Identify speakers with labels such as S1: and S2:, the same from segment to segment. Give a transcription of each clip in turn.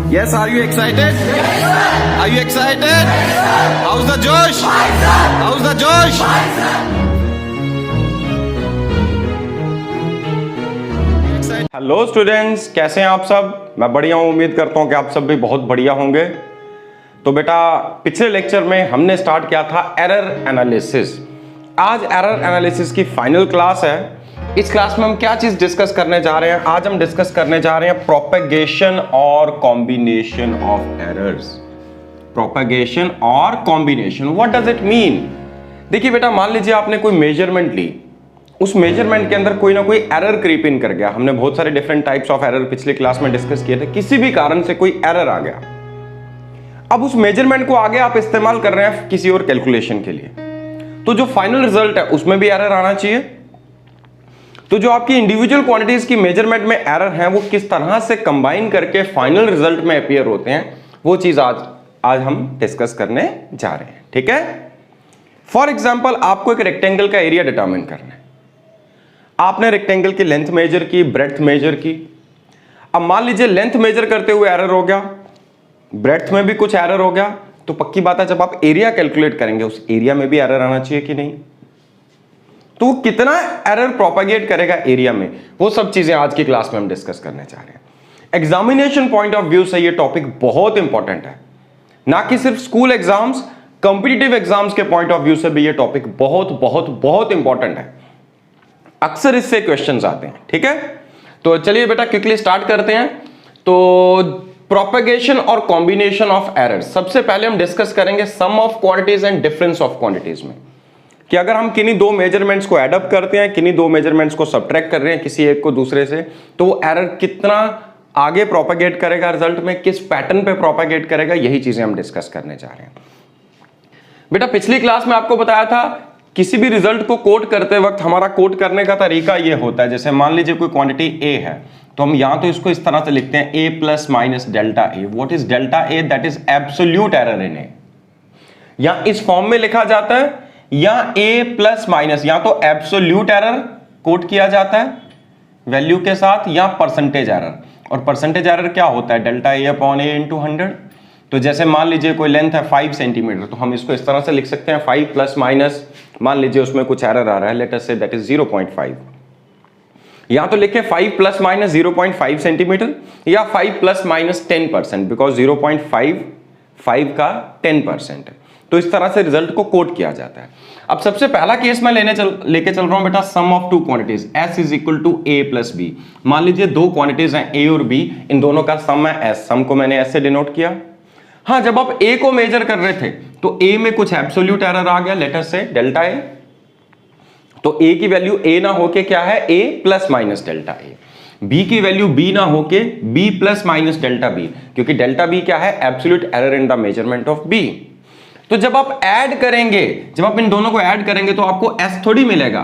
S1: Yes, are you excited? Are you excited? How's the Josh? How's the Josh? Hello students, कैसे हैं आप सब? मैं बढ़िया हूं, उम्मीद करता हूं कि आप सब भी बहुत बढ़िया होंगे। तो बेटा, पिछले लेक्चर में हमने स्टार्ट किया था एरर एनालिसिस। आज एरर एनालिसिस की फाइनल क्लास है। इस क्लास में हम क्या चीज डिस्कस करने जा रहे हैं? आज हम डिस्कस करने जा रहे हैं प्रोपेगेशन और कॉम्बिनेशन ऑफ एरर्स। प्रोपेगेशन और combination, what does it mean? देखिए बेटा, मान लीजिए आपने कोई मेजरमेंट ली, उस मेजरमेंट के अंदर कोई ना कोई एरर क्रीप इन कर गया। हमने बहुत सारे डिफरेंट टाइप्स ऑफ एरर पिछले क्लास में डिस्कस किए थे। किसी भी कारण से कोई एरर आ गया, अब उस मेजरमेंट को आगे आप इस्तेमाल कर रहे हैं किसी और कैलकुलेशन के लिए, तो जो फाइनल रिजल्ट है उसमें भी एरर आना चाहिए। तो जो आपकी इंडिविजुअल क्वांटिटीज की मेजरमेंट में एरर हैं, वो किस तरह से कंबाइन करके फाइनल रिजल्ट में अपीयर होते हैं, वो चीज आज हम डिस्कस करने जा रहे हैं। ठीक है? फॉर एग्जाम्पल, आपको एक रेक्टेंगल का एरिया डिटरमिन करना है। आपने रेक्टेंगल की लेंथ मेजर की, ब्रेड्थ मेजर की। अब मान लीजिए लेंथ मेजर करते हुए एरर हो गया, ब्रेड्थ में भी कुछ एरर हो गया, तो पक्की बात है जब आप एरिया कैलकुलेट करेंगे उस एरिया में भी एरर आना चाहिए कि नहीं? तो वो कितना एरर प्रोपेगेट करेगा एरिया में, वो सब चीजें आज की क्लास में हम डिस्कस करने जा रहे हैं। एग्जामिनेशन पॉइंट ऑफ व्यू से ये टॉपिक बहुत इंपॉर्टेंट है, ना कि सिर्फ स्कूल एग्जाम्स, कॉम्पिटिटिव एग्जाम्स के पॉइंट ऑफ व्यू से भी ये टॉपिक बहुत बहुत बहुत इंपॉर्टेंट है। अक्सर इससे क्वेश्चंस आते हैं। ठीक है? तो चलिए बेटा क्विकली स्टार्ट करते हैं। तो प्रोपेगेशन और कॉम्बिनेशन ऑफ एरर्स, सबसे पहले हम डिस्कस करेंगे sum of quantities and difference of quantities में, कि अगर हम किन्हीं दो मेजरमेंट्स को एड अप करते हैं, किन्हीं दो मेजरमेंट्स को सब्ट्रैक्ट कर रहे हैं किसी एक को दूसरे से, तो वो एरर कितना आगे प्रोपेगेट करेगा रिजल्ट में, किस पैटर्न पे प्रोपेगेट करेगा, यही चीजें हम डिस्कस करने जा रहे हैं। बेटा, पिछली क्लास में आपको बताया था किसी भी रिजल्ट को कोट करते वक्त हमारा कोट करने का तरीका ये होता है, जैसे मान लीजिए कोई क्वांटिटी ए है, तो हम यहां तो इसको इस तरह से लिखते हैं A plus minus delta A. What is delta A? That is absolute error in A. या इस फॉर्म में लिखा जाता है, या ए प्लस माइनस, या तो एब्सोल्यूट एरर कोट किया जाता है वैल्यू के साथ, या परसेंटेज एरर। और परसेंटेज एरर क्या होता है? Delta A upon A into 100। तो जैसे मान लीजिए कोई लेंथ है 5 सेंटीमीटर, तो हम इसको इस तरह से लिख सकते हैं 5 प्लस माइनस, मान लीजिए उसमें कुछ एरर आ रहा है, let us say that is 0.5। या तो लिखे 5 प्लस माइनस 0.5 सेंटीमीटर, या 5 प्लस माइनस 10%, बिकॉज 0.5 5 का 10% है। तो इस तरह से रिजल्ट को कोट किया जाता है। अब सबसे पहला केस मैं लेके चल रहा हूं बेटा, sum of two quantities, S is equal to A plus B। मान लीजिए दो क्वांटिटीज हैं A और B, इन दोनों का सम है S। सम को मैंने S से डिनोट किया। हाँ, जब आप A को मेजर कर रहे थे तो A में कुछ एब्सोल्यूट एरर आ गया, लेट अस से डेल्टा A। तो A की वैल्यू A ना होके क्या है? A plus minus delta A। B की वैल्यू B ना होके B plus minus delta B, क्योंकि डेल्टा B क्या है? Absolute error in the measurement of B। तो जब आप ऐड करेंगे, जब आप इन दोनों को ऐड करेंगे तो आपको S थोड़ी मिलेगा,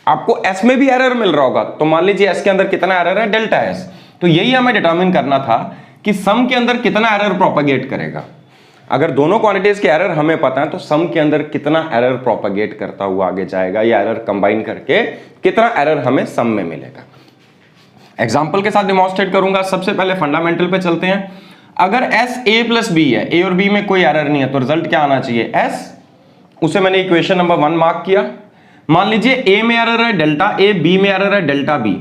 S1: आपको S में भी एरर मिल रहा होगा। तो मान लीजिए S के अंदर कितना एरर है? Delta S। तो यही हमें डिटरमिन करना था कि सम के अंदर कितना एरर प्रोपेगेट करेगा। अगर दोनों क्वांटिटीज के एरर हमें पता है, तो सम के अंदर कितना एरर प्रोपेगेट करता हुआ आगे जाएगा, या एरर कंबाइन करके कितना एरर हमें सम में मिलेगा। एग्जांपल के साथ डिमॉन्स्ट्रेट करूंगा। सबसे पहले फंडामेंटल पे चलते हैं। अगर S A प्लस B है, A और B में कोई एरर नहीं है, तो रिजल्ट क्या आना चाहिए? S। उसे मैंने इक्वेशन नंबर 1 मार्क किया। मान लीजिए A में एरर है डेल्टा A, B में एरर है डेल्टा B।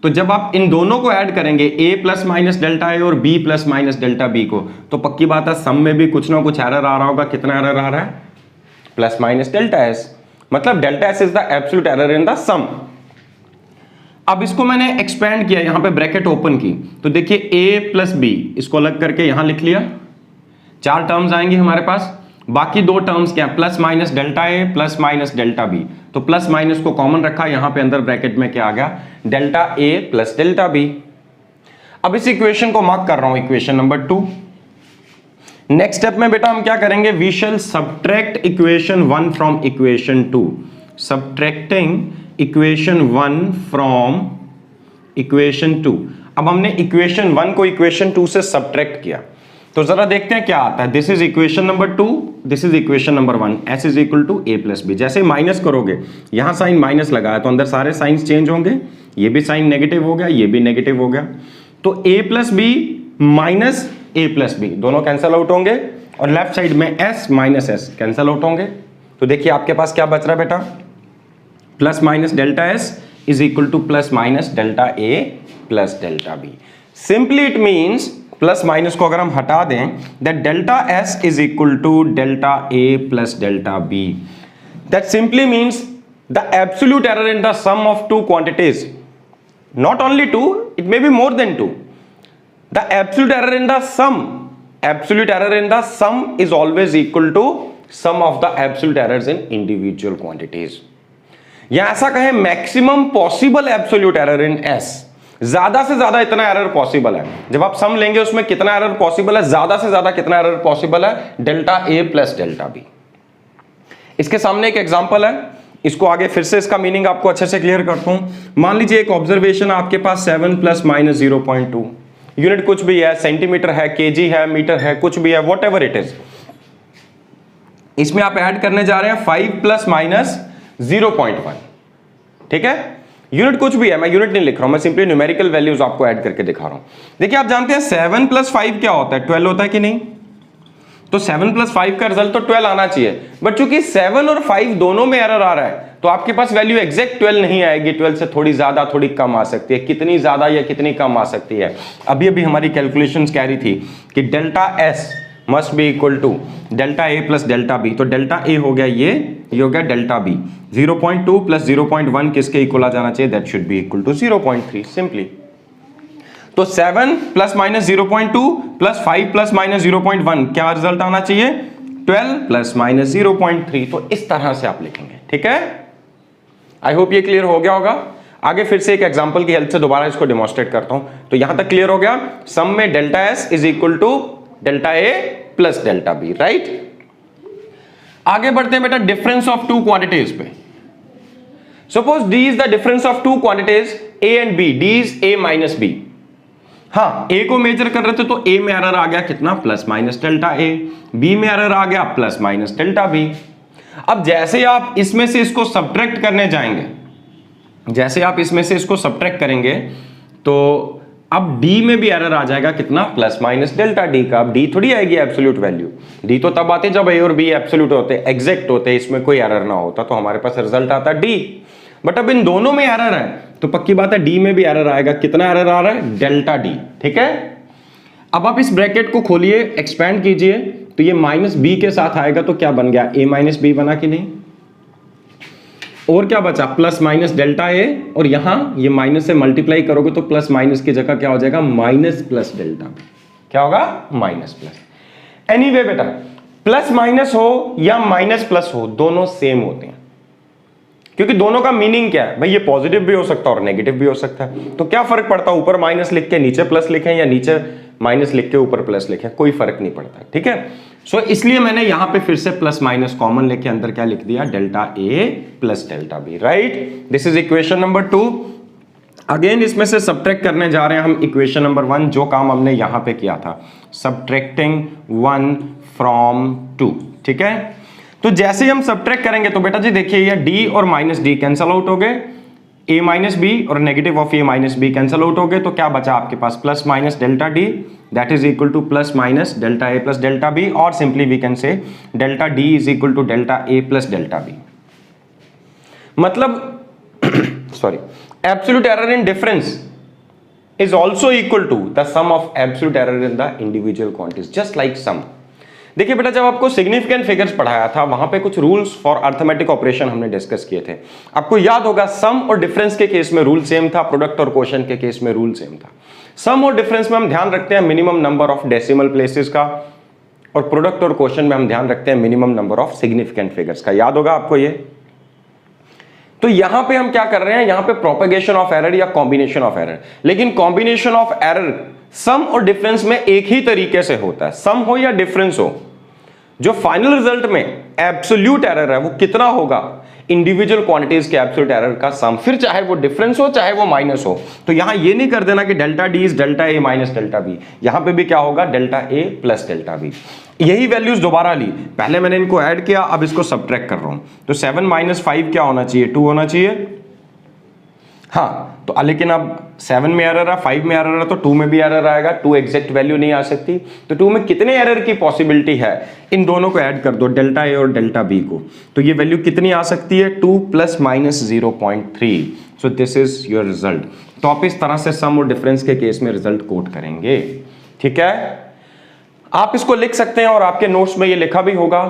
S1: तो जब आप इन दोनों को ऐड करेंगे, A plus minus delta A और B plus minus delta B को, तो पक्की बात है सम में भी कुछ ना कुछ एरर आ रहा होगा। कितना एरर आ रहा है? Plus minus delta S। मतलब delta S is the absolute error in the sum. अब इसको मैंने एक्सपेंड किया, यहां पे ब्रैकेट ओपन की, तो देखिए A प्लस B, इसको अलग करके यहां लिख लिया। 4 टर्म्स आएंगे हमारे पास। बाकी 2 टर्म्स क्या? Plus minus delta A plus minus delta B। तो प्लस माइनस को कॉमन रखा, यहां पे अंदर ब्रैकेट में क्या आ गया? Delta A plus delta B। अब इस इक्वेशन को मार्क कर रहा हूं इक्वेशन नंबर 2। नेक्स्ट स्टेप में बेटा हम क्या करेंगे? We shall subtract equation 1 from equation 2। Subtracting equation 1 from equation 2। अब हमने इक्वेशन 1 को इक्वेशन 2 से सब्ट्रैक्ट किया, तो जरा देखते हैं क्या आता है। This is equation number 2, this is equation number 1। S is equal to A plus B। जैसे माइनस करोगे, यहां साइन माइनस लगा है, तो अंदर सारे साइंस चेंज होंगे। ये भी साइन नेगेटिव हो गया, ये भी नेगेटिव हो गया। तो A plus B minus A plus B, दोनों कैंसल आउट होंगे, और लेफ्ट साइड में S minus S cancel out होंगे। तो देखिए आपके पास क्या बच रहा है बेटा, plus minus delta S is equal to plus minus delta A plus delta B. Simply it means plus minus को अगर हम हटा दें, that delta S is equal to delta A plus delta B. That simply means the absolute error in the sum of two quantities, not only two, it may be more than two. The absolute error in the sum is always equal to sum of the absolute errors in individual quantities. या ऐसा कहें maximum possible absolute error इन S, ज्यादा से ज्यादा इतना error possible है। जब आप सम लेंगे उसमें कितना एरर पॉसिबल है, ज्यादा से ज्यादा कितना एरर पॉसिबल है, delta A plus delta B. इसके सामने एक एग्जांपल है, इसको आगे फिर से इसका मीनिंग आपको अच्छे से क्लियर करता हूं। मान लीजिए एक ऑब्जर्वेशन आपके पास 7 प्लस माइनस 0.2, यूनिट कुछ भी है, सेंटीमीटर है, केजी है, मीटर है, कुछ भी है, वॉट एवर इट इज। इसमें आप ऐड करने जा रहे हैं 5 प्लस माइनस 0.1, ठीक है। यूनिट कुछ भी है, मैं यूनिट नहीं लिख रहा हूं, मैं सिंपली न्यूमेरिकल वैल्यूज आपको ऐड करके दिखा रहा हूं। देखिए आप जानते हैं 7 प्लस 5 क्या होता है, 12 होता है कि नहीं। तो 7 प्लस 5 का रिजल्ट तो 12 आना चाहिए, बट चूंकि 7 और 5 दोनों में एरर आ रहा है, तो आपके पास वैल्यू एग्जैक्ट 12 नहीं आएगी, 12 से थोड़ी ज्यादा थोड़ी कम आ सकती है। कितनी ज्यादा या कितनी कम आ सकती है, अभी अभी हमारी कैलकुलेशंस कह रही थी कि delta S must be equal to delta A plus delta B. तो डेल्टा ए हो गया ये हो गया डेल्टा बी। 0.2 प्लस 0.1 किसके इक्वल आ जाना चाहिए, that should be equal to 0.3 simply. तो 7 plus minus 0.2 plus 5 plus minus 0.1 क्या रिजल्ट आना चाहिए, 12 प्लस माइनस 0.3। तो इस तरह से आप लिखेंगे, ठीक है। आई होप ये क्लियर हो गया होगा। आगे फिर से एक एग्जांपल की हेल्प से दोबारा इसको डेमोन्स्ट्रेट करता हूं। तो यहां तक क्लियर हो गया, सम में delta S is equal to delta A plus delta B, right. आगे बढ़ते हैं बेटा डिफरेंस ऑफ टू क्वांटिटीज पे। Suppose D is the difference of two quantities A and B, D is A minus B. हाँ, A को major कर रहे थे तो ए में एरर आ गया कितना, प्लस माइनस डेल्टा ए, बी में एरर आ गया प्लस माइनस डेल्टा बी। अब जैसे आप इसमें से इसको सब्ट्रैक्ट करने जाएंगे, जैसे आप इसमें से इसको सब्ट्रैक्ट करेंगे, तो अब डी में भी एरर आ जाएगा कितना, प्लस माइनस डेल्टा डी का। अब डी थोड़ी आएगी एब्सोल्यूट वैल्यू, डी तो तब आते जब ए और बी एब्सोल्यूट होते, एग्जैक्ट होते, इसमें कोई एरर ना होता, तो हमारे पास रिजल्ट आता डी। बट अब इन दोनों में एरर है, तो पक्की बात है डी में भी एरर आएगा। कितना एरर आ रहा है, डेल्टा डी, ठीक है। अब आप इस ब्रैकेट को खोलिए, एक्सपैंड कीजिए, तो ये माइनस बी के साथ आएगा, तो क्या बन गया, ए माइनस बी बना कि नहीं। और क्या बचा, प्लस माइनस डेल्टा ए, और यहां ये माइनस से मल्टीप्लाई करोगे तो प्लस माइनस की जगह क्या हो जाएगा, माइनस प्लस डेल्टा बी। क्या होगा, माइनस प्लस। एनीवे बेटा, प्लस माइनस हो या माइनस प्लस हो, दोनों सेम होते हैं, क्योंकि दोनों का मीनिंग क्या है भाई, ये पॉजिटिव भी हो सकता है और नेगेटिव भी हो सकता है। तो क्या फर्क पड़ता है, ऊपर माइनस लिख के नीचे प्लस लिखें या नीचे माइनस लिख के ऊपर प्लस लिखें, कोई फर्क नहीं पड़ता, ठीक है। सो इसलिए मैंने यहां पे फिर से प्लस माइनस कॉमन लेके अंदर क्या लिख दिया, delta A plus delta B, right. This is equation number 2। Again इसमें से सब्ट्रैक्ट करने जा रहे हैं हम इक्वेशन नंबर 1, जो काम हमने यहां पे किया था, सब्ट्रैक्टिंग 1 फ्रॉम 2, ठीक है। तो जैसे ही हम सब्ट्रैक्ट करेंगे तो बेटा जी देखिए ये डी और माइनस डी कैंसल आउट हो गए, ए माइनस बी और negative of A minus B cancel out हो गए, तो क्या बचा आपके पास, plus minus delta D, that is equal to plus minus delta A plus delta B, और simply we can say delta D is equal to delta A plus delta B. मतलब sorry, absolute error in difference is also equal to the sum of absolute error in the individual quantities, just like sum। देखिए बेटा, जब आपको significant figures पढ़ाया था, वहां पे कुछ रूल्स फॉर अर्थमेटिक ऑपरेशन हमने डिस्कस किए थे। आपको याद होगा, सम और डिफरेंस के केस में रूल सेम था, प्रोडक्ट और क्वोशंट के केस में रूल सेम था। सम और डिफरेंस में हम ध्यान रखते हैं minimum number of decimal places का, और प्रोडक्ट और क्वोशंट में हम ध्यान रखते हैं minimum number of significant figures का। याद होगा आपको ये। तो यहां पे हम क्या कर रहे हैं, यहां पे प्रोपेगेशन ऑफ एरर या कॉम्बिनेशन ऑफ एरर, लेकिन कॉम्बिनेशन ऑफ एरर सम और डिफरेंस में एक ही तरीके से होता है। सम हो या डिफरेंस हो, जो फाइनल रिजल्ट में एब्सोल्यूट एरर है वो कितना होगा, इंडिविजुअल क्वांटिटीज के एब्सोल्यूट एरर का सम, फिर चाहे वो डिफरेंस हो चाहे वो माइनस हो। तो यहां ये नहीं कर देना कि delta D is delta A minus delta B, यहां पे भी क्या होगा, delta A plus delta B. यही वैल्यूज दोबारा ली, पहले मैंने इनको ऐड किया, अब इसको सब्ट्रैक्ट कर रहा हूं। तो 7 माइनस 5 क्या होना चाहिए, 2 होना चाहिए। हाँ, तो लेकिन अब 7 में एरर है, 5 में एरर है, तो 2 में भी एरर आएगा। 2 एग्जैक्ट वैल्यू नहीं आ सकती, तो 2 में कितने एरर की पॉसिबिलिटी है, इन दोनों को ऐड कर दो, डेल्टा ए और डेल्टा बी को, तो ये वैल्यू कितनी आ सकती है, 2 plus minus 0.3। So this is your result. तो आप इस तरह से सम और डिफरेंस के केस में रिजल्ट कोट करेंगे। ठीक है, आप इसको लिख सकते हैं और आपके नोट्स में ये लिखा भी होगा।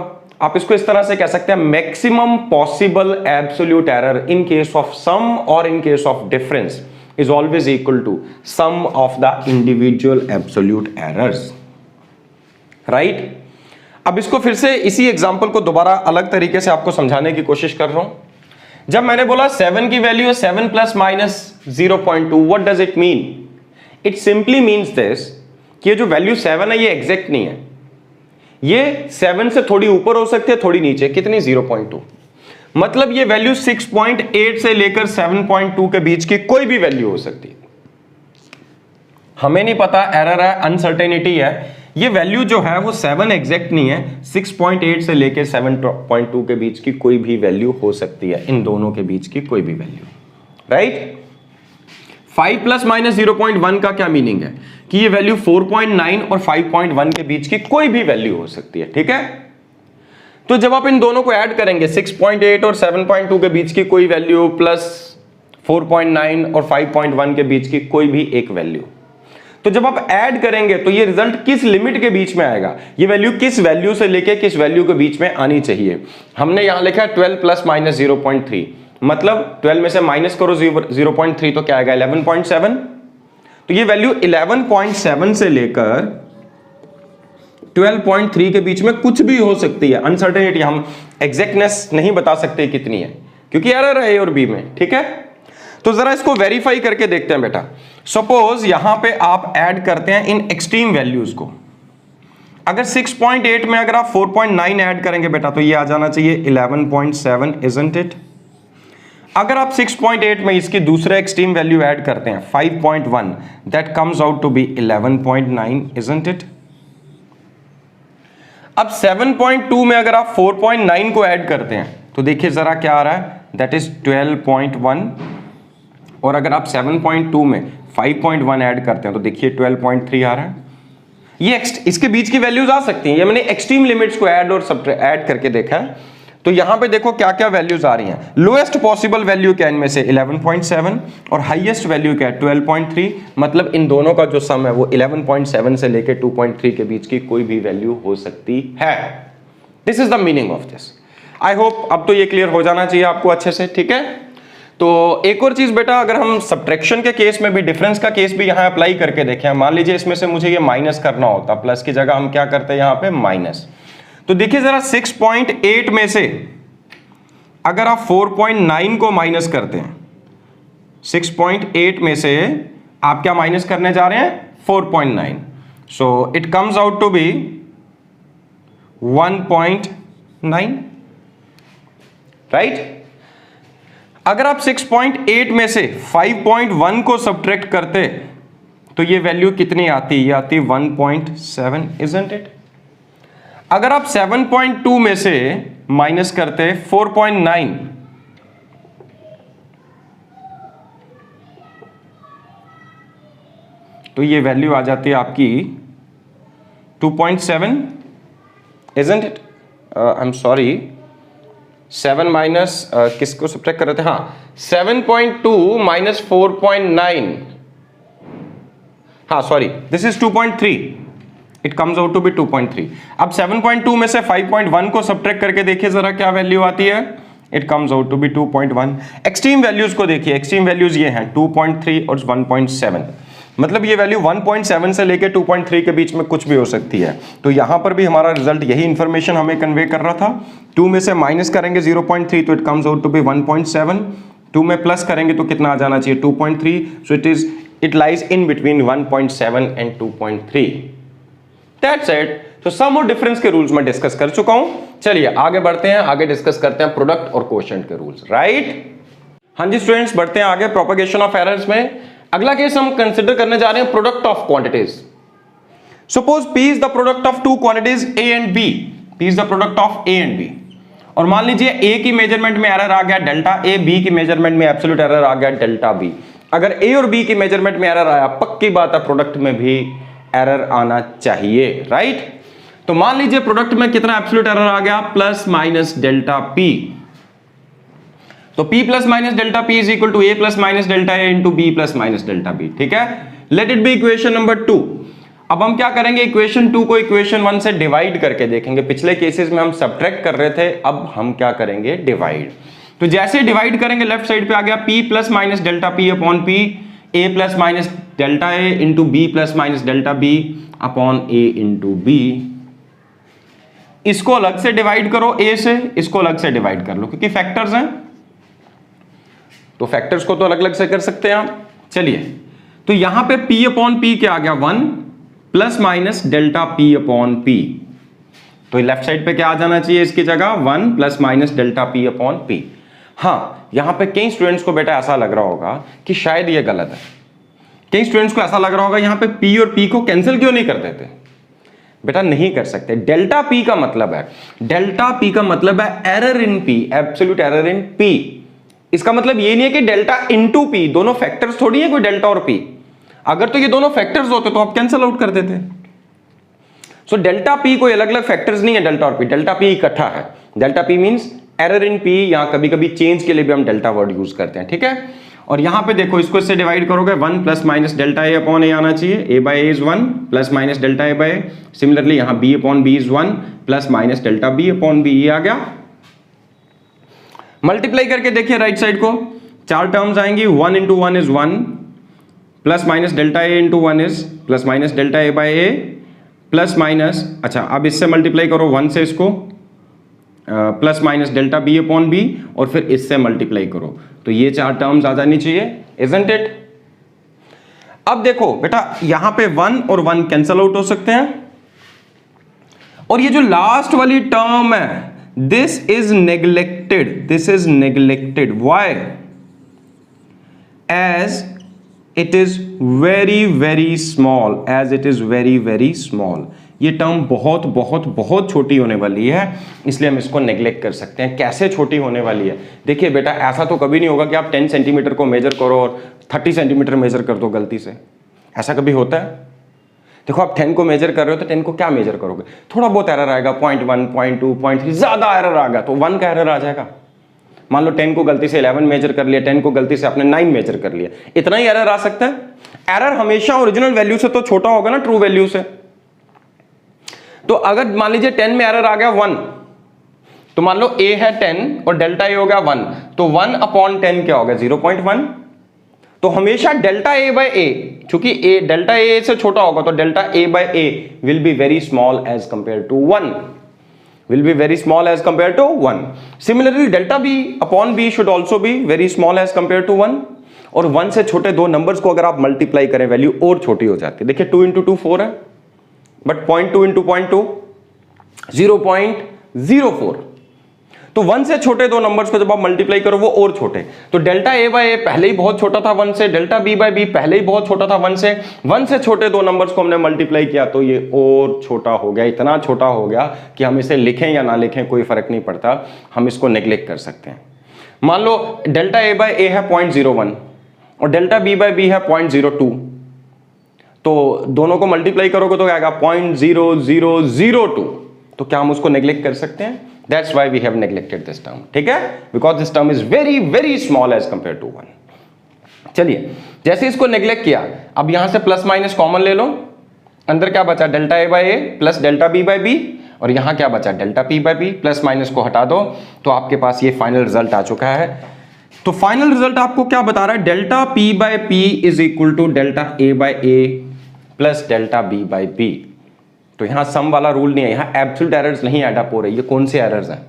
S1: आप इसको इस तरह से कह सकते हैं, maximum possible absolute error in case of sum और in case of difference is always equal to sum of the individual absolute errors. Right, अब इसको फिर से इसी एग्जांपल को दोबारा अलग तरीके से आपको समझाने की कोशिश कर रहा हूं। जब मैंने बोला 7 की वैल्यू है 7 plus minus 0.2, what does it mean? It simply means this कि ये जो वैल्यू 7 है ये एग्जैक्ट नहीं है, ये 7 से थोड़ी ऊपर हो सकती है, थोड़ी नीचे। कितनी? 0.2। मतलब ये वैल्यू 6.8 से लेकर 7.2 के बीच की कोई भी वैल्यू हो सकती है। हमें नहीं पता, एरर है, अनसर्टेनिटी है। ये वैल्यू जो है वो 7 एग्जैक्ट नहीं है, 6.8 से लेकर 7.2 के बीच की कोई भी वैल्यू हो सकती है, इन दोनों के बीच की कोई भी वैल्यू। राइट, 5 प्लस माइनस 0.1 का क्या मीनिंग है कि ये वैल्यू 4.9 और 5.1 के बीच की कोई भी वैल्यू हो सकती है। ठीक है, तो जब आप इन दोनों को ऐड करेंगे, 6.8 और 7.2 के बीच की कोई वैल्यू प्लस 4.9 और 5.1 के बीच की कोई भी एक वैल्यू, तो जब आप ऐड करेंगे तो ये रिजल्ट किस लिमिट के बीच में आएगा, ये वैल्यू किस वैल्यू से लेके किस वैल्यू के बीच में आनी चाहिए। हमने यहां लिखा है 12 प्लस माइनस 0.3, मतलब 12 में से माइनस करो 0.3 तो क्या आएगा, 11.7। तो ये वैल्यू 11.7 से लेकर 12.3 के बीच में कुछ भी हो सकती है। अनसर्टेनिटी, हम एग्जैक्टनेस नहीं बता सकते कितनी है, क्योंकि एरर है ए और बी में। ठीक है, तो जरा इसको वेरीफाई करके देखते हैं बेटा। सपोज यहां पे आप ऐड करते हैं इन एक्सट्रीम वैल्यूज को। अगर 6.8 में अगर आप 4.9 ऐड करेंगे बेटा, तो ये आ जाना चाहिए 11.7, इजंट इट? अगर आप 6.8 में इसकी दूसरे एक्सट्रीम वैल्यू ऐड करते हैं 5.1, that comes out to be 11.9, isn't it? अब 7.2 में अगर आप 4.9 को ऐड करते हैं तो देखिए जरा क्या आ रहा है, दैट इज 12.1। और अगर आप 7.2 में 5.1 ऐड करते हैं तो देखिए 12.3 आ रहा है। ये इसके बीच की वैल्यूज आ सकती हैं, ये मैंने एक्सट्रीम लिमिट्स को ऐड और सब्ट्रैक्ट ऐड करके देखा है। तो यहां पे देखो क्या क्या वैल्यूज आ रही हैं। लोएस्ट पॉसिबल वैल्यू क्या इनमें से 11.7 और हाईएस्ट वैल्यू क्या है 12.3। मतलब इन दोनों का जो सम है वो 11.7 से लेके 2.3 के बीच की कोई भी वैल्यू हो सकती है। This is the meaning of this. I hope अब तो ये क्लियर हो जाना चाहिए आपको अच्छे से। ठीक है, तो एक और चीज बेटा, अगर हम सब्ट्रैक्शन के केस में भी, डिफरेंस का केस भी यहां अप्लाई करके देखें, मान लीजिए इसमें से मुझे ये माइनस करना होता, प्लस की जगह हम क्या करते हैं यहां पे माइनस। तो देखिए जरा 6.8 में से अगर आप 4.9 को माइनस करते हैं, 6.8 में से आप क्या माइनस करने जा रहे हैं 4.9, so it comes out to be 1.9, right? अगर आप 6.8 में से 5.1 को सब्ट्रैक्ट करते तो ये वैल्यू कितनी आती? ये आती 1.7, इजंट इट? अगर आप 7.2 में से माइनस करते 4.9, तो ये वैल्यू आ जाती है आपकी 2.7, isn't it? I am sorry, 7 minus किसको सब्ट्रैक्ट कर रहे थे? हाँ, 7.2 माइनस 4.9, हाँ sorry, this is 2.3, it comes out to be 2.3। अब 7.2 में से 5.1 को सब्ट्रैक्ट करके देखिए जरा क्या वैल्यू आती है, it comes out to be 2.1। Extreme values को देखिए, एक्सट्रीम वैल्यूज ये हैं 2.3 और 1.7, मतलब ये वैल्यू 1.7 से लेके 2.3 के बीच में कुछ भी हो सकती है। तो यहां पर भी हमारा रिजल्ट यही इंफॉर्मेशन हमें कन्वे कर रहा था। 2 में से माइनस करेंगे 0.3 तो it comes out to be 1.7, 2 में प्लस करेंगे तो कितना आ जाना चाहिए 2.3, so it lies in between 1.7 and 2.3। That's it. तो सम और डिफरेंस के रूल्स मैं डिस्कस कर चुका हूं। चलिए आगे बढ़ते हैं, आगे डिस्कस करते हैं प्रोडक्ट और कोशेंट के रूल्स। राइट, हाँ जी स्टूडेंट्स, बढ़ते हैं आगे प्रोपगेशन ऑफ एरर्स में। अगला केस हम कंसिडर करने जा रहे हैं product of quantities. Suppose P is the product of two quantities A and B, P is the product of A and B, और मान लीजिए ए की मेजरमेंट में एरर आ गया डेल्टा ए, बी की मेजरमेंट में एब्सोल्यूट एरर आ गया डेल्टा बी। अगर ए और बी की मेजरमेंट में एरर आया, पक्की बात है प्रोडक्ट में भी एरर आना चाहिए, राइट। तो मान लीजिए प्रोडक्ट में कितना एब्सोल्यूट एरर आ गया, प्लस माइनस डेल्टा पी। तो P plus minus delta P is equal to A plus minus delta A into B plus minus delta B, ठीक है। Let it be equation number 2। अब हम क्या करेंगे, इक्वेशन 2 को इक्वेशन 1 से डिवाइड करके देखेंगे। पिछले केसेस में हम सब्ट्रैक्ट कर रहे थे, अब हम क्या करेंगे, डिवाइड। तो जैसे डिवाइड करेंगे लेफ्ट साइड पे आ गया P plus minus delta P upon P, A plus minus delta A into B plus minus delta B upon A into B। इसको अलग से डिवाइड करो A से, इसको अलग से डिवाइड कर लो, क्योंकि फैक्टर्स हैं तो फैक्टर्स को तो अलग अलग से कर सकते हैं आप। चलिए, तो यहां पे P अपॉन P क्या आ गया, 1 plus minus delta P upon P। तो लेफ्ट साइड पे क्या आ जाना चाहिए इसकी जगह, 1 plus minus delta P upon P। हाँ, यहां पे कई स्टूडेंट्स को बेटा ऐसा लग रहा होगा कि शायद ये गलत है। कई स्टूडेंट्स को ऐसा लग रहा होगा यहां पे P और P को कैंसिल क्यों नहीं कर देते। बेटा नहीं कर सकते। डेल्टा P का मतलब है, डेल्टा P का मतलब है error in P, absolute error in P। इसका मतलब ये नहीं है कि डेल्टा इंटू पी, दोनों फैक्टर्स थोड़ी है कोई डेल्टा और पी। अगर तो ये दोनों फैक्टर्स होते तो आप कैंसिल आउट कर देते। सो डेल्टा पी कोई अलग अलग फैक्टर्स नहीं है, डेल्टा और पी, डेल्टा पी इकट्ठा है। Delta P means error in P, या कभी कभी चेंज के लिए भी हम डेल्टा वर्ड यूज करते हैं, ठीक है। और यहां पे देखो, इसको इससे डिवाइड करोगे, 1 plus minus delta A upon A आना चाहिए, A by A is 1 plus minus delta A by A. Similarly यहां B upon B is 1 plus minus delta B upon B, ये आ गया। मल्टीप्लाई करके देखिए राइट साइड को, 4 टर्म्स आएंगी, 1 into 1 is 1 plus minus delta A into 1 is plus minus delta A by A plus minus, अच्छा अब इससे मल्टीप्लाई करो 1 से इसको, plus minus delta B upon B, और फिर इससे मल्टीप्लाई करो, तो ये 4 टर्म्स आ जानी चाहिए, इजंट इट। अब देखो बेटा, यहां पे 1 और 1 कैंसल आउट हो सकते हैं, और ये जो लास्ट वाली टर्म है, this is neglected why, as it is very small, ये टर्म बहुत बहुत बहुत छोटी होने वाली है, इसलिए हम इसको नेग्लेक्ट कर सकते हैं। कैसे छोटी होने वाली है, देखिए बेटा, ऐसा तो कभी नहीं होगा कि आप 10 सेंटीमीटर को मेजर करो और 30 सेंटीमीटर मेजर कर दो गलती से, ऐसा कभी होता है। देखो आप 10 को मेजर कर रहे हो तो 10 को क्या मेजर करोगे, थोड़ा बहुत एरर आएगा, 0.1 0.2 0.3, ज्यादा एरर आ गया तो 1 का एरर आ जाएगा। मान लो 10 को गलती से 11 मेजर कर लिया, 10 को गलती से आपने 9 मेजर कर लिया, इतना ही एरर आ सकता है। एरर हमेशा ओरिजिनल वैल्यू से तो छोटा होगा ना, ट्रू वैल्यू से। तो अगर मान लीजिए 10 में एरर आ गया 1, तो मान लो a है 10 और डेल्टा a हो गया 1, तो 1 अपॉन 10 क्या होगा, 0.1। तो हमेशा डेल्टा a बाय a, क्योंकि a डेल्टा a से छोटा होगा, तो delta a by a will be very small as compare to 1, will be very small as compared to 1. Similarly, delta b upon b should also be very small as compared to 1. और 1 से छोटे दो numbers को अगर आप multiply करें, value और छोटी हो जाती है। देखिए 2 इंटू 2 4 है, बट 0.2 इंटू 0.2 0.04। तो 1 से छोटे दो नंबर्स को जब आप मल्टीप्लाई करो वो और छोटे, तो डेल्टा a बाय a पहले ही बहुत छोटा था 1 से, डेल्टा b बाय b पहले ही बहुत छोटा था 1 से। 1 से छोटे दो नंबर्स को हमने मल्टीप्लाई किया तो ये और छोटा हो गया, इतना छोटा हो गया कि हम इसे लिखें या ना लिखें कोई फर्क नहीं पड़ता, हम इसको नेग्लेक्ट कर सकते हैं। मान लो डेल्टा a बाय a है 0.01 और डेल्टा b बाय b है 0.02, तो दोनों को मल्टीप्लाई करोगे तो क्या आएगा 0.0002, तो क्या हम उसको नेग्लेक्ट कर सकते हैं? That's why we have neglected this term, ठीक है, because this term is very small as compared to 1। चलिए, जैसे इसको नेग्लेक्ट किया, अब यहां से प्लस माइनस कॉमन ले लो, अंदर क्या बचा, delta a by a plus delta b by b, और यहां क्या बचा, delta p by b, plus minus को हटा दो तो आपके पास ये फाइनल रिजल्ट आ चुका है। तो फाइनल रिजल्ट आपको क्या बता रहा है, delta p by p is equal to delta a by a plus delta b by b। तो यहां सम वाला रूल नहीं है, यहां एब्सोल्यूट एरर्स नहीं ऐड अप हो रही। ये कौन से एरर्स हैं,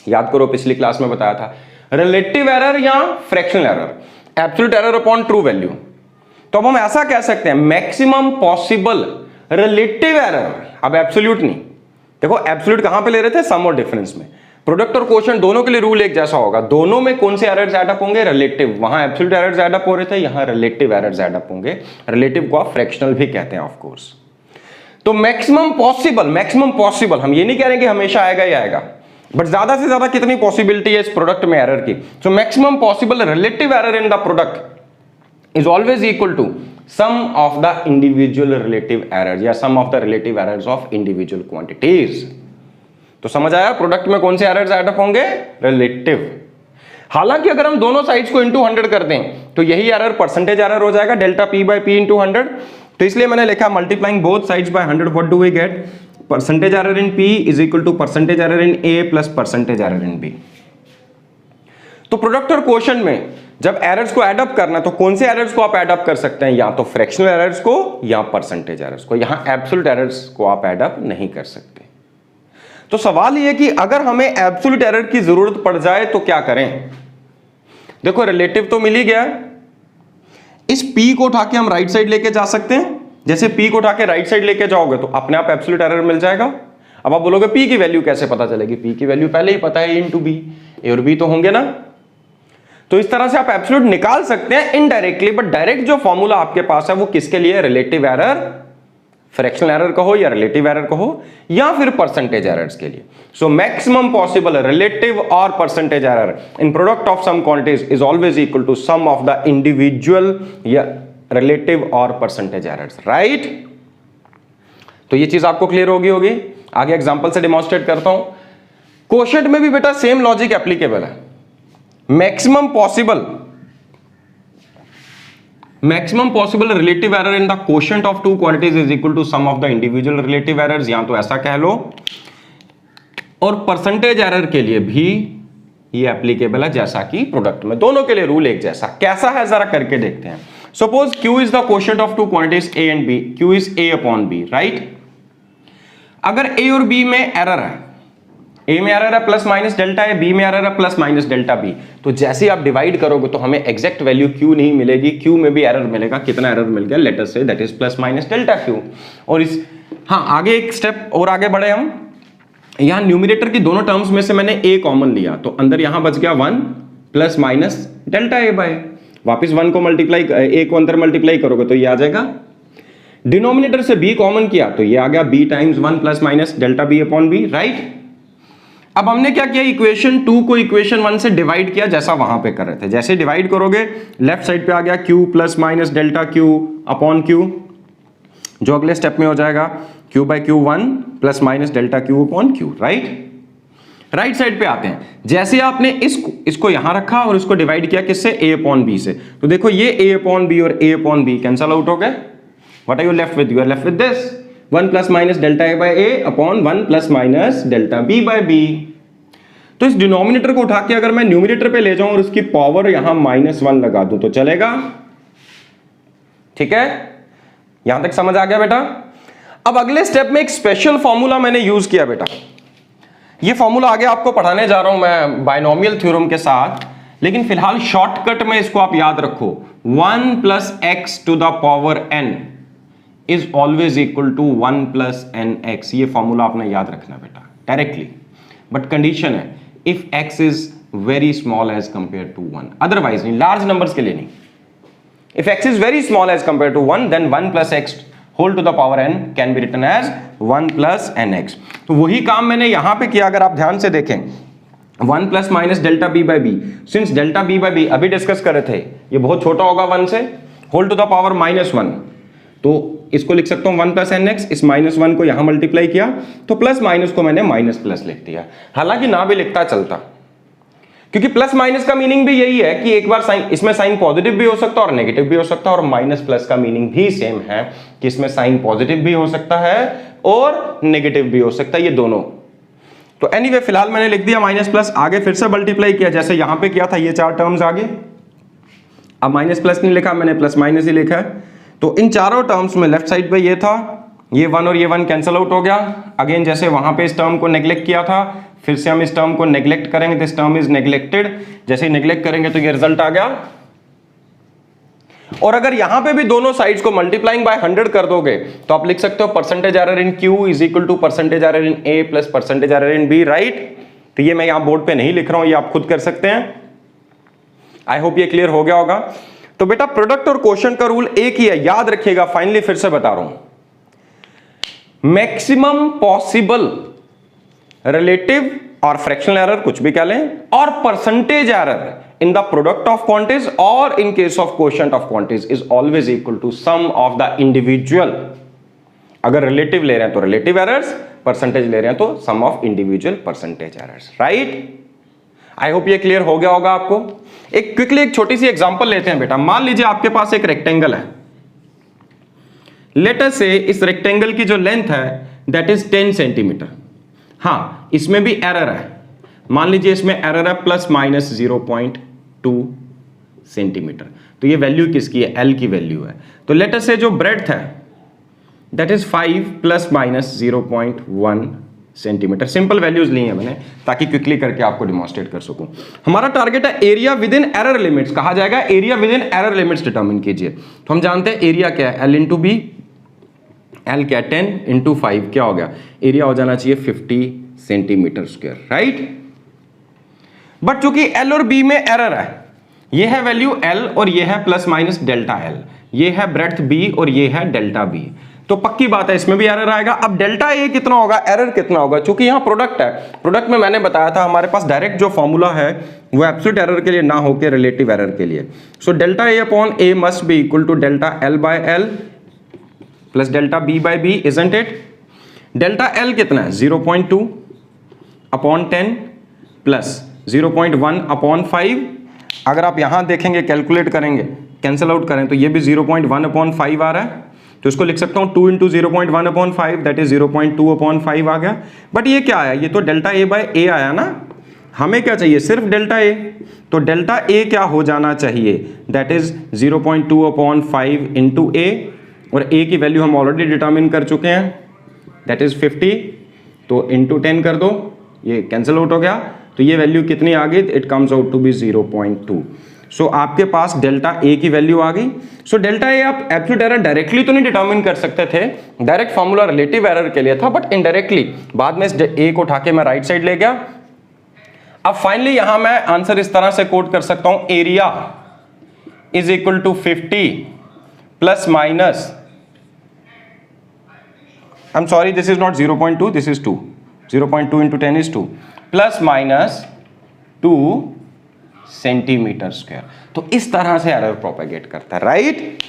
S1: याद करो पिछली क्लास में बताया था, रिलेटिव एरर या fractional error, absolute error upon true value. तो अब हम ऐसा कह सकते हैं मैक्सिमम पॉसिबल रिलेटिव एरर, अब एब्सोल्यूट नहीं। देखो एब्सोल्यूट कहां पे ले रहे थे, सम और डिफरेंस में। प्रोडक्ट और क्वोशिएंट दोनों के लिए रूल एक जैसा होगा, दोनों में कौन से एरर्स ऐड अप होंगे, रिलेटिव। वहां एब्सोल्यूट एरर्स ऐड अप हो रहे थे, यहां रिलेटिव एरर्स ऐड अप होंगे। रिलेटिव को आप फ्रैक्शनल भी कहते हैं ऑफ कोर्स। तो मैक्सिमम पॉसिबल हम ये नहीं कह रहे कि हमेशा आएगा ही आएगा, बट ज्यादा से ज्यादा कितनी पॉसिबिलिटी है इस प्रोडक्ट में एरर की? So maximum possible relative error in the product is always equal to sum of the individual relative errors या sum of the relative errors of individual quantities. तो समझ आया प्रोडक्ट में कौन से एरर्स ऐड अप होंगे? Relative. हालांकि अगर हम दोनों साइड्स को इंटू 100 कर दें तो यही एरर परसेंटेज एरर हो जाएगा, delta P by P into 100। तो इसलिए मैंने लिखा multiplying both sides by 100 what do we get? Percentage error in P is equal to percentage error in A plus percentage error in B। तो product और quotient में जब errors को add up करना तो कौन से एरर्स को आप एड अप कर सकते हैं? या तो फ्रैक्शनल एरर्स को या परसेंटेज एरर्स को। यहां एब्सोल्यूट एरर्स को आप एड अप नहीं कर सकते। तो सवाल यह कि अगर हमें एब्सोल्यूट एरर की जरूरत पड़ जाए तो क्या करें? देखो रिलेटिव तो मिल ही गया, इस P को उठा के हम राइट साइड लेके जा सकते हैं। जैसे P को उठा के राइट साइड लेके जाओगे तो अपने आप एब्सोल्यूट एरर मिल जाएगा। अब आप बोलोगे P की वैल्यू कैसे पता चलेगी? P की वैल्यू पहले ही पता है, A इंटू बी, A और B तो होंगे ना। तो इस तरह से आप एब्सोल्यूट निकाल सकते हैं इनडायरेक्टली, बट डायरेक्ट जो फॉर्मूला आपके पास है वो किसके लिए? रिलेटिव एरर, फ्रैक्शनल एरर कहो या रिलेटिव एरर कहो या फिर परसेंटेज एरर्स के लिए। सो मैक्सिमम पॉसिबल रिलेटिव और percentage error in product of sum quantities is always equal to sum of the individual या रिलेटिव और परसेंटेज एरर्स, राइट? तो ये चीज आपको क्लियर होगी। आगे एग्जांपल से डेमोंस्ट्रेट करता हूं। क्वोशंट में भी बेटा सेम लॉजिक एप्लीकेबल है। Maximum possible relative error in the quotient of two quantities is equal to sum of the individual relative errors, या तो ऐसा कह लो। और परसेंटेज एरर के लिए भी ये एप्लीकेबल है, जैसा कि प्रोडक्ट में। दोनों के लिए रूल एक जैसा। कैसा है जरा करके देखते हैं। Suppose Q is the quotient of two quantities A and B, Q is A upon B, right? अगर A और B में एरर है, A में एरर है प्लस माइनस डेल्टा है, B में एरर है प्लस माइनस डेल्टा B, तो जैसे आप डिवाइड करोगे तो हमें एग्जैक्ट वैल्यू Q नहीं मिलेगी, Q में भी एरर मिलेगा। कितना एरर मिल गया? Let us say that is plus minus delta Q। और इस आगे एक स्टेप और आगे बढ़े हम। यहां न्यूमरेटर की दोनों टर्म्स में से मैंने A कॉमन लिया, तो अंदर यहां बच गया 1 plus minus delta A by. वापिस 1 को मल्टीप्लाई, A को अंदर मल्टीप्लाई करोगे तो ये आ जाएगा। डिनोमिनेटर से B कॉमन किया तो ये आ गया B times 1 plus minus delta B upon B, right? अब हमने क्या किया? इक्वेशन 2 को इक्वेशन 1 से डिवाइड किया, जैसा वहां पे कर रहे थे। जैसे डिवाइड करोगे लेफ्ट साइड पे आ गया Q plus minus delta Q upon Q, जो अगले स्टेप में हो जाएगा Q by Q 1 plus minus delta Q upon Q, right? Right side पे आते हैं। जैसे आपने इसको यहां रखा और इसको डिवाइड किया किससे? A अपॉन B से, तो देखो ये A अपॉन B और A upon B cancel out हो गए। What are you left with? You are left with this 1 plus minus delta A by A upon 1 plus minus delta B by B। तो इस denominator को उठा के अगर मैं न्यूमरेटर पे ले जाऊं और उसकी पावर यहां -1 लगा दूं तो चलेगा? ठीक है, यहां तक समझ आ गया बेटा? अब अगले स्टेप में एक स्पेशल फॉर्मूला मैंने यूज किया बेटा। ये फॉर्मूला आगे आपको पढ़ाने जा रहा हूं मैं बायनोमियल थ्योरम के साथ, लेकिन फिलहाल शॉर्टकट में इसको आप याद रखो। 1 plus X to the power n is always equal to 1 plus N X. ये फॉर्मूला आपने याद रखना बेटा डायरेक्टली, बट कंडीशन है if x is very small as compare to 1, otherwise नहीं, लार्ज नंबर्स के लिए नहीं। If x is very small as compare to 1 then 1 plus X whole to the power n can be written as 1 plus N x. तो वही काम मैंने यहां पे किया, अगर आप ध्यान से देखें। 1 plus minus delta B by B, since delta B by B अभी डिस्कस कर रहे थे, ये बहुत छोटा होगा 1 से, होल टू द पावर -1, तो इसको लिख सकता हूं 1 प्लस एन एक्स। इस -1 को यहां मल्टीप्लाई किया तो प्लस माइनस को मैंने माइनस प्लस लिख दिया। हालांकि ना भी लिखता चलता, क्योंकि प्लस माइनस का मीनिंग भी यही है कि एक बार साइन, इसमें साइन पॉजिटिव भी हो सकता है और नेगेटिव भी हो सकता है, और माइनस प्लस का मीनिंग भी सेम है कि इसमें साइन पॉजिटिव भी हो सकता है और नेगेटिव भी हो सकता है, ये दोनों। तो एनीवे फिलहाल मैंने लिख दिया माइनस प्लस, आगे फिर से मल्टीप्लाई किया जैसे यहां पे किया था, ये 4 टर्म्स आगे। अब माइनस प्लस नहीं लिखा मैंने, प्लस माइनस ही लिखा है। तो इन चारों टर्म्स में लेफ्ट साइड पे ये था, ये 1 और ये 1 कैंसिल आउट हो गया। अगेन जैसे वहां पे इस टर्म को नेग्लेक्ट किया था, फिर से हम इस टर्म को नेग्लेक्ट करेंगे, दिस टर्म इज नेग्लेक्टेड। जैसे नेग्लेक्ट करेंगे तो ये रिजल्ट आ गया। और अगर यहां पे भी दोनों साइड्स को मल्टीप्लाइंग बाय 100 कर दोगे तो आप लिख सकते हो percentage error in Q is equal to percentage error in A plus percentage error in B, right? तो ये मैं यहां बोर्ड पे नहीं लिख रहा हूं, ये आप खुद कर सकते हैं। आई होप ये क्लियर हो गया होगा। तो बेटा प्रोडक्ट और क्वोशंट का रूल एक ही है, याद रखिएगा। फाइनली फिर से बता रहा हूं, मैक्सिमम पॉसिबल रिलेटिव और फ्रैक्शनल एरर कुछ भी कह लें, और percentage error in the product of quantities or in case of quotient of quantities is always equal to sum of the individual. अगर रिलेटिव ले रहे हैं तो रिलेटिव एरर्स, परसेंटेज ले रहे हैं तो sum of individual percentage errors, right? I hope ये क्लियर हो गया होगा आपको। एक क्विकली एक छोटी सी एग्जांपल लेते हैं बेटा। मान लीजिए आपके पास एक रेक्टेंगल है, लेट अस से इस रेक्टेंगल की जो लेंथ है दैट इज 10 सेंटीमीटर। हाँ, इसमें भी एरर है, मान लीजिए इसमें एरर है प्लस माइनस 0.2 सेंटीमीटर। तो ये वैल्यू किसकी है? एल की वैल्यू है। तो लेट अस से जो ब्रेड्थ है that is 5 plus minus 0.1 centimetre. Simple values ली हैं मैंने ताकि क्विकली करके आपको डिमॉन्स्ट्रेट कर सकूं। हमारा टारगेट है area with in error limits, कहा जाएगा area with in error limits determine कीजिए। तो हम जानते हैं एरिया क्या है, एल इंटू बी। एल क्या है? 10 इंटू 5 क्या हो गया? एरिया हो जाना चाहिए 50 सेंटीमीटर स्क्वायर, राइट? बट चूंकि एल और बी में एरर है, ये है वैल्यू एल और ये है प्लस माइनस डेल्टा एल, ये है ब्रेड्थ बी और ये है डेल्टा बी, तो पक्की बात है इसमें भी एरर आएगा। अब डेल्टा ए कितना होगा, एरर कितना होगा? चूंकि यहां प्रोडक्ट है, प्रोडक्ट में मैंने बताया था हमारे पास डायरेक्ट जो फॉर्मूला है वो एब्सोल्यूट एरर के लिए ना होकर रिलेटिव एरर के लिए। So delta A upon A must be equal to delta L by L plus delta B by B, isn't it? Delta L कितना है? 0.2 अपॉन 10 प्लस 0.1 अपॉन 5। अगर आप यहां देखेंगे, कैलकुलेट करेंगे, कैंसिल आउट करें तो ये भी 0.1 अपॉन 5 आ रहा है, तो इसको लिख सकता हूं 2 into 0.1 upon 5 that is 0.2 upon 5 आ गया। बट ये क्या आया? ये तो डेल्टा ए बाय ए आया ना, हमें क्या चाहिए? सिर्फ डेल्टा ए। तो डेल्टा ए क्या हो जाना चाहिए? दैट इज 0.2 अपॉन 5 इंटू ए, और ए की वैल्यू हम ऑलरेडी डिटरमिन कर चुके हैं दैट इज 50, तो इंटू 10 कर दो, ये कैंसिल आउट हो गया, तो ये वैल्यू कितनी आ गई? It comes out to be 0.2। So आपके पास डेल्टा ए की वैल्यू आ गई। सो डेल्टा ए आप एब्सोल्यूट एरर डायरेक्टली तो नहीं डिटरमिन कर सकते थे, डायरेक्ट फॉर्मूला रिलेटिव एरर के लिए था, बट इनडायरेक्टली बाद में इस ए को उठा के मैं राइट साइड ले गया। अब फाइनली यहां मैं आंसर इस तरह से कोट कर सकता हूं, area is equal to 50 plus minus, I am sorry this is not 0.2, this is 2, 0.2 into 10 is 2 plus minus 2 centimetre square. तो इस तरह से एरर प्रोपेगेट करता है, राइट?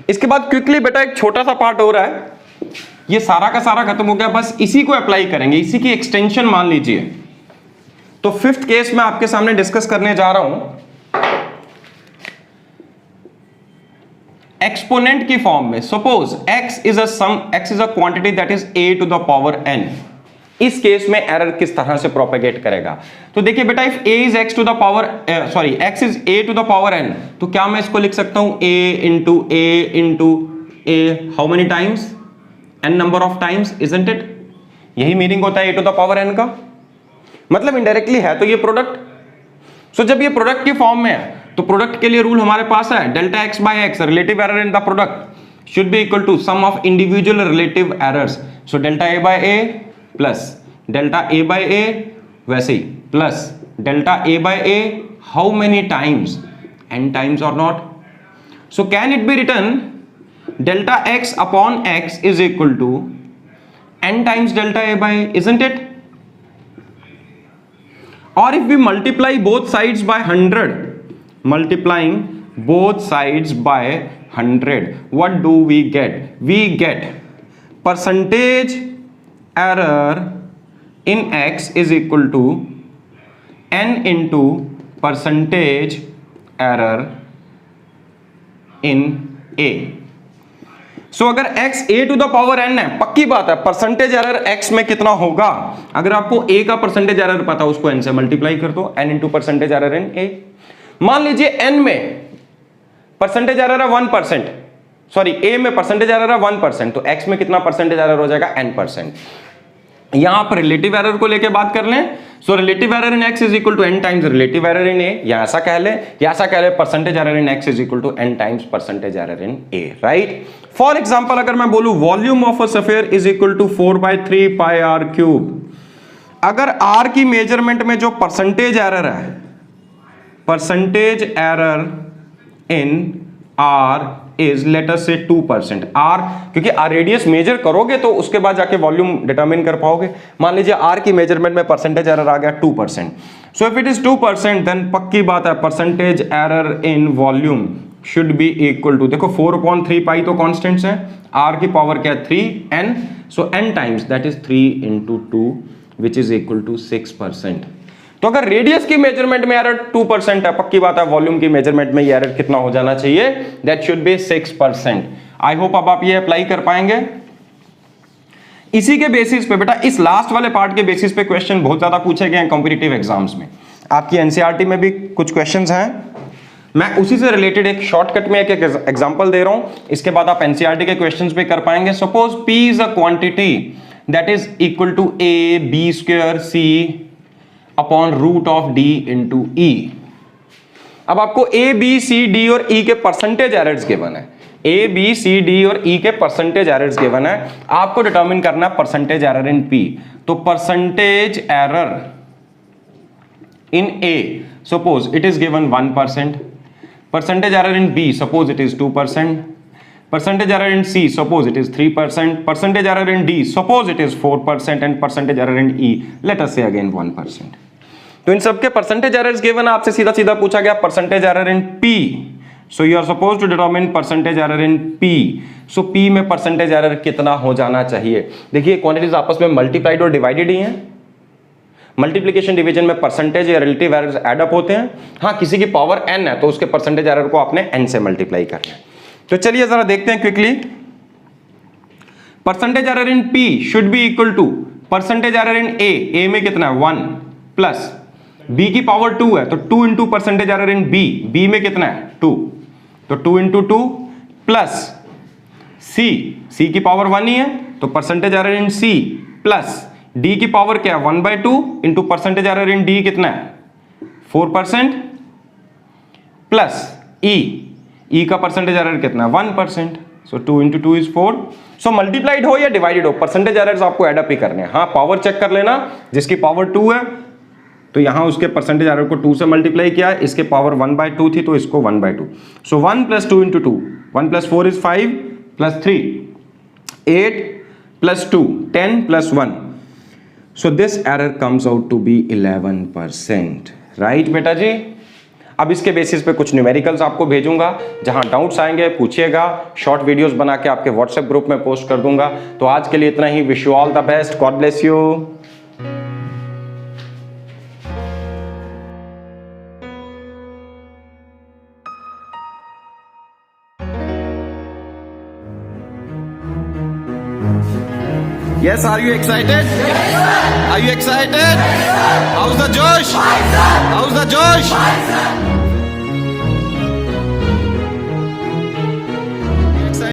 S1: इसके बाद क्विकली बेटा एक छोटा सा पार्ट हो रहा है, ये सारा का सारा खत्म हो गया, बस इसी को अप्लाई करेंगे, इसी की एक्सटेंशन मान लीजिए। तो फिफ्थ केस में आपके सामने डिस्कस करने जा रहा हूं एक्सपोनेंट की फॉर्म में। Suppose x is a quantity that is a to the power n। इस केस में एरर किस तरह से प्रोपेगेट करेगा? तो देखिए बेटा, if a is x to the power x is a to the power n, तो क्या मैं इसको लिख सकता हूं a into a how many times? n number of times, isn't it? यही मीनिंग होता है a to the power n का, मतलब इनडायरेक्टली है तो ये प्रोडक्ट। सो जब ये प्रोडक्ट की फॉर्म में है तो प्रोडक्ट के लिए रूल हमारे पास है delta x by x, relative error in the product should be equal to sum of individual relative errors. So delta a by a plus delta a by a, वैसे ही plus delta a by a how many times? n times और not? So can it be written delta x upon x is equal to n times delta a by a, isn't it? Or if we multiply both sides by 100, multiplying both sides by 100, what do we get? We get percentage error in x is equal to n into percentage error in a. So अगर x a to the power n है, पक्की बात है percentage error x में कितना होगा? अगर आपको a का परसेंटेज एरर पता है उसको n से मल्टीप्लाई कर दो, n into percentage error in a। मान लीजिए n में परसेंटेज एरर है 1%, सॉरी a में परसेंटेज एरर है 1%, तो x में कितना परसेंटेज एरर हो जाएगा? n%। यहां पर रिलेटिव एरर को लेके बात कर लें, so relative error in x is equal to n times relative error in a, या ऐसा कह ले, या ऐसा कह ले percentage error in x is equal to n times percentage error in a, right? For example अगर मैं बोलूं volume of a sphere is equal to 4/3 pi r cube, अगर r की मेजरमेंट में जो परसेंटेज एरर है, percentage error in r is let us से 2%। Are, क्योंकि आर रेडियस मेजर करोगे तो उसके बाद जाके वॉल्यूम डिटरमिन कर पाओगे। मान लीजिए आर की मेजरमेंट में परसेंटेज एरर आ गया 2%। So if it is 2% then पक्की बात है percentage error in volume should be equal to, देखो 4/3 पाई तो कॉन्स्टेंट्स है, आर की पावर क्या है 3n, so n times that is 3 into 2 which is equal to 6%। तो अगर रेडियस की मेजरमेंट में एरर 2% है, पक्की बात है वॉल्यूम की मेजरमेंट में ये एरर कितना हो जाना चाहिए, that should B 6%। I hope अब आप ये अप्लाई कर पाएंगे। इसी के बेसिस पे बेटा, इस लास्ट वाले पार्ट के बेसिस पे क्वेश्चन बहुत ज्यादा पूछे गए हैं कॉम्पिटिटिव एग्जाम्स में। आपकी एनसीईआरटी में भी कुछ क्वेश्चंस हैं, मैं उसी से रिलेटेड एक शॉर्टकट में एक एग्जांपल दे रहा हूं, इसके बाद आप एनसीईआरटी के क्वेश्चंस पे कर पाएंगे। Suppose P is a quantity that is equal to AB² C upon root of D into E। अब आपको A, B, C, D और E के परसेंटेज एरर्स गिवन है, A, B, C, D और E के परसेंटेज एरर्स गिवन है, आपको determine करना है परसेंटेज एरर इन P। तो percentage error in A, suppose it is given 1%, percentage error in B, suppose it is 2%, percentage error in C, suppose it is 3%, percentage error in D, suppose it is 4%, and percentage error in E, let us say again 1%. तो इन सबके percentage errors given, आपसे सीधा सीधा पूछा गया percentage error in P, so you are supposed to determine percentage error in P, so P में percentage error कितना हो जाना चाहिए। देखिए क्वांटिटीज आपस में मल्टीप्लाइड और डिवाइडेड ही हैं, मल्टीप्लिकेशन डिवीजन में परसेंटेज या रिलेटिव एरर्स ऐड अप होते हैं। हाँ, किसी की पावर n है तो उसके परसेंटेज एरर को आपने n से मल्टीप्लाई करना है। तो चलिए जरा देखते हैं quickly. Percentage error in P should be equal to percentage error in A में कितना है 1 प्लस B की पावर 2 है तो 2 into percentage error in B में कितना है 2, तो 2 इंटू 2 प्लस C की पावर 1 ही है तो परसेंटेज एरर इन C प्लस D की पावर क्या है 1/2 इंटू परसेंटेज एरर इन D कितना है 4% प्लस E का परसेंटेज एरर कितना है 1%, सो 2 इंटू 2 इज 4। सो मल्टीप्लाइड हो या डिवाइडेड हो, परसेंटेज एरर्स आपको एड अप ही करने हैं। हाँ, पावर चेक कर लेना, जिसकी पावर 2 है तो यहां उसके परसेंटेज एरर को 2 से मल्टीप्लाई किया, इसके पावर 1/2 थी तो इसको 1/2, सो 1 plus 2 into 2, 1 plus 4 is 5 plus 3 8 plus 2 10 plus 1, so this error comes out to be 11%, right बेटा जी। अब इसके बेसिस पे कुछ न्यूमेरिकल्स आपको भेजूंगा, जहां डाउट्स आएंगे पूछिएगा, शॉर्ट वीडियोस बना के आपके व्हाट्सएप ग्रुप में पोस्ट कर दूंगा। तो आज के लिए इतना ही, wish you all the best, God bless you. Yes, are you excited? Yes, are you excited? Yes, how's the Josh? How's the Josh?